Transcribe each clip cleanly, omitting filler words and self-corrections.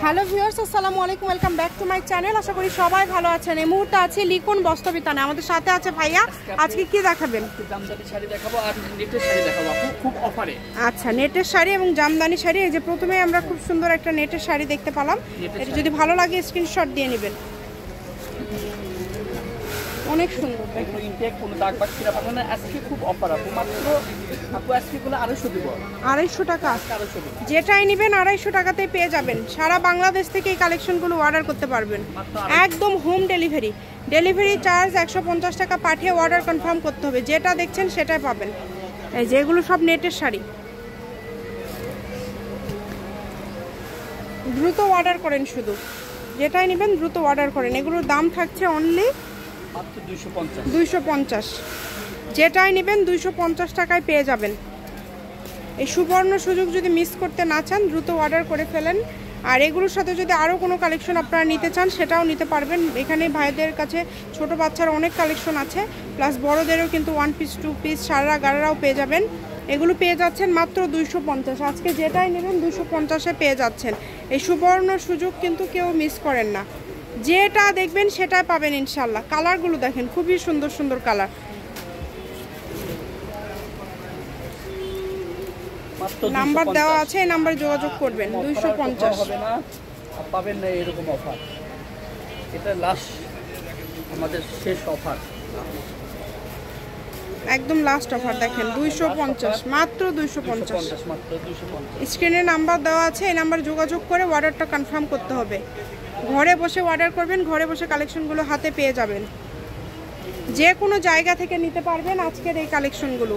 Hello viewers, আসসালামু আলাইকুম, welcome back to my channel. আশা করি সবাই ভালো আছেন। এই মুহূর্তে আছে লিখন বস্ত্রবিতানে, আমাদের সাথে আছে ভাইয়া। আজকে কি দেখাবেন? জামদানি শাড়ি দেখাবো আর নেটের শাড়ি দেখাবো খুব অফারে। আচ্ছা, নেটের শাড়ি এবং জামদানি শাড়ি। এই যে প্রথমে আমরা খুব সুন্দর একটা নেটের শাড়ি দেখতে পেলাম। এটা যদি ভালো লাগে স্ক্রিনশট দিয়ে নেবেন। অনেক সুন্দর, দেখুন ইনটেক কোনো দাগ বাগ ছিঁড়া পাবে না। আজকে খুব অফার আপু, মাত্র আপু আজকে গুলো 250 দিব। 250 টাকা, 250 দিব। যেটাই নেবেন 250 টাকাতেই পেয়ে যাবেন। সারা বাংলাদেশ থেকে এই কালেকশনগুলো অর্ডার করতে পারবেন, একদম হোম ডেলিভারি। ডেলিভারি চার্জ 150 টাকা পাঠিয়ে অর্ডার কনফার্ম করতে হবে। যেটা দেখছেন সেটাই পাবেন। এই যে এগুলো সব নেটের শাড়ি, দ্রুত অর্ডার করেন, শুধু যেটাই নেবেন দ্রুত অর্ডার করেন। এগুলোর দাম থাকছে অনলি মাত্র 250। 250, যেটাই নেবেন 250 টাকায় পেয়ে যাবেন। এই সুবর্ণ সুযোগ যদি মিস করতে না চান, দ্রুত অর্ডার করে ফেলেন। আর এগুলোর সাথে যদি আরও কোনো কালেকশন আপনারা নিতে চান, সেটাও নিতে পারবেন। এখানে ভাইদের কাছে ছোট বাচ্চার অনেক কালেকশন আছে, প্লাস বড়দেরও কিন্তু 1 পিস 2 পিস সারা গাড়ারাও পেয়ে যাবেন। এগুলো পেয়ে যাচ্ছেন মাত্র 250। আজকে যেটাই নেবেন 250-এ পেয়ে যাচ্ছেন। এই সুবর্ণ সুযোগ কিন্তু কেউ মিস করেন না। যেটা দেখবেন সেটাই পাবেন ইনশাল্লাহ। কালারগুলো দেখেন, খুবই সুন্দর সুন্দর কালার। নাম্বার দেওয়া আছে, এই নাম্বারে যোগাযোগ করবেন। 250 হবে না, পাবেন না এরকম অফার। এটা লাস্ট, আমাদের শেষ অফার, একদম লাস্ট অফার। দেখেন 250, মাত্র 250। মাত্র 250। স্ক্রিনে নাম্বার দেওয়া আছে, এই নাম্বারে যোগাযোগ করে অর্ডারটা কনফার্ম করতে হবে। ঘরে বসে অর্ডার করবেন, ঘরে বসে কালেকশনগুলো হাতে পেয়ে যাবেন। যে কোনো জায়গা থেকে নিতে পারবেন আজকের এই কালেকশনগুলো।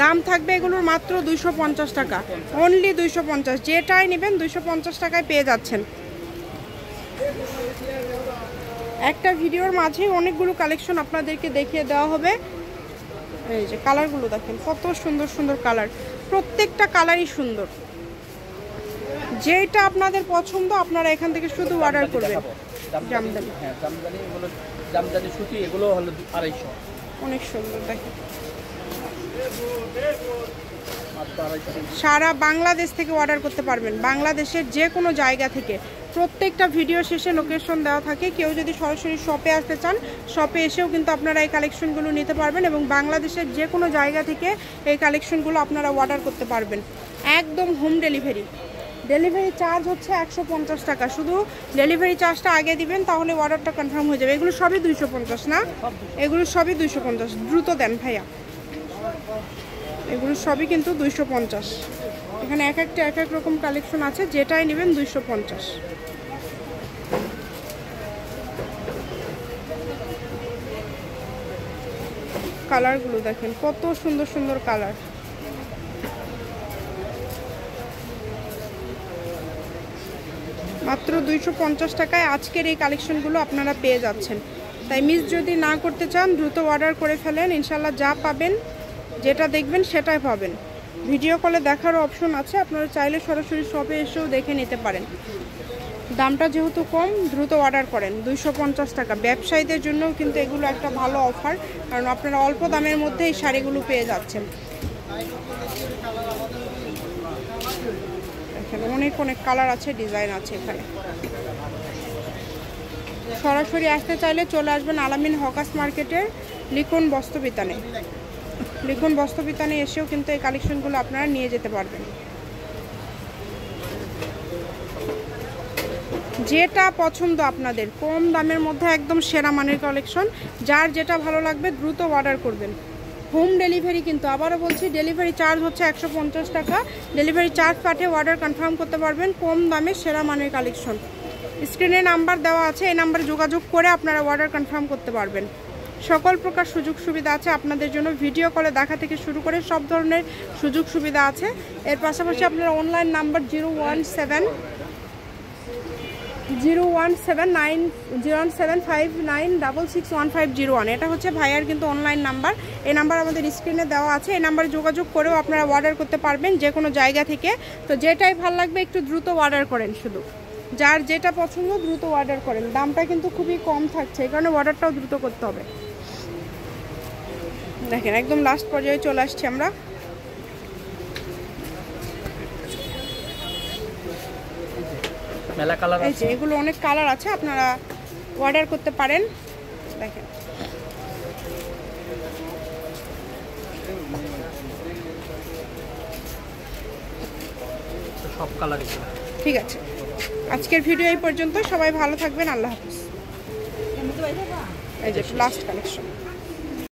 দাম থাকবে এগুলোর মাত্র 250 টাকা, অনলি 250। যেটাই নেবেন 250 টাকায় পেয়ে যাচ্ছেন। একটা ভিডিওর মাঝে অনেকগুলো কালেকশন আপনাদেরকে দেখিয়ে দেওয়া হবে। এই যে কালারগুলো দেখেন, কত সুন্দর সুন্দর কালার। প্রত্যেকটা কালারই সুন্দর। যেটা আপনাদের পছন্দ আপনারা এখান থেকে শুধু অর্ডার করবেন। জামদানি, হ্যাঁ জামদানি, এগুলো জামদানি সুতি, এগুলো হলো 250। অনেক সুন্দর দেখেন। মাত্র 250। সারা বাংলাদেশ থেকে অর্ডার করতে পারবেন, বাংলাদেশের যে কোনো জায়গা থেকে। প্রত্যেকটা ভিডিও শেষে লোকেশন দেওয়া থাকে। কেউ যদি সরাসরি শপে আসতে চান, শপে এসেও কিন্তু আপনারা এই কালেকশনগুলো নিতে পারবেন, এবং বাংলাদেশের যে কোনো জায়গা থেকে এই কালেকশনগুলো আপনারা অর্ডার করতে পারবেন। একদম হোম ডেলিভারি। ডেলিভারি চার্জ হচ্ছে 150 টাকা। শুধু ডেলিভারি চার্জটা আগে দিবেন, তাহলে অর্ডারটা কনফার্ম হয়ে যাবে। এগুলো সবই 250 না? এগুলো সবই 250। দ্রুত দেন ভাইয়া, এগুলো সবই কিন্তু 250। এখানে এক একটা এক এক রকম কালেকশন আছে, যেটাই নেবেন 250। কালারগুলো দেখেন, কত সুন্দর সুন্দর কালার। মাত্র 250 টাকায় আজকের এই কালেকশনগুলো আপনারা পেয়ে যাচ্ছেন। তাই মিস যদি না করতে চান, দ্রুত অর্ডার করে ফেলেন। ইনশাল্লাহ যা পাবেন, যেটা দেখবেন সেটাই পাবেন। ভিডিও কলে দেখারও অপশন আছে, আপনারা চাইলে সরাসরি শপে এসেও দেখে নিতে পারেন। দামটা যেহেতু কম, দ্রুত অর্ডার করেন। 250 টাকা। ব্যবসায়ীদের জন্যও কিন্তু এগুলো একটা ভালো অফার, কারণ আপনারা অল্প দামের মধ্যে এই শাড়িগুলো পেয়ে যাচ্ছেন। এখানে অনেক অনেক কালার আছে, ডিজাইন আছে। এখানে সরাসরি আসতে চাইলে চলে আসবেন আলামিন হকার্স মার্কেটের লিখন বস্ত্রবিতানে। লিখন বস্ত্রবিতানে এসেও কিন্তু এই কালেকশনগুলো আপনারা নিয়ে যেতে পারবেন। যেটা পছন্দ আপনাদের, কম দামের মধ্যে একদম সেরা মানের কালেকশন। যার যেটা ভালো লাগবে দ্রুত অর্ডার করবেন। হোম ডেলিভারি কিন্তু, আবারও বলছি, ডেলিভারি চার্জ হচ্ছে 150 টাকা। ডেলিভারি চার্জ পাঠিয়ে অর্ডার কনফার্ম করতে পারবেন। কম দামে সেরা মানের কালেকশন। স্ক্রিনে নাম্বার দেওয়া আছে, এই নাম্বারে যোগাযোগ করে আপনারা অর্ডার কনফার্ম করতে পারবেন। সকল প্রকার সুযোগ সুবিধা আছে আপনাদের জন্য। ভিডিও কলে দেখা থেকে শুরু করে সব ধরনের সুযোগ সুবিধা আছে। এর পাশাপাশি আপনারা অনলাইন নাম্বার 01759061501, এটা হচ্ছে ভাইয়ার কিন্তু অনলাইন নাম্বার। এই নাম্বার আমাদের স্ক্রিনে দেওয়া আছে। এই নাম্বারে যোগাযোগ করেও আপনারা অর্ডার করতে পারবেন যে কোনো জায়গা থেকে। তো যেটাই ভালো লাগবে একটু দ্রুত অর্ডার করেন। শুধু যার যেটা পছন্দ দ্রুত অর্ডার করেন। দামটা কিন্তু খুবই কম থাকছে, এই কারণে অর্ডারটাও দ্রুত করতে হবে। দেখেন একদম লাস্ট পর্যায়ে চলে আসছি আমরা। মেলা কালার এই যে এগুলো অনেক কালার আছে, আপনারা অর্ডার করতে পারেন। দেখেন সব কালার। ঠিক আছে, আজকের ভিডিও এই পর্যন্ত। সবাই ভালো থাকবেন, আল্লাহ হাফিজ। এই যে লাস্ট কালেকশন।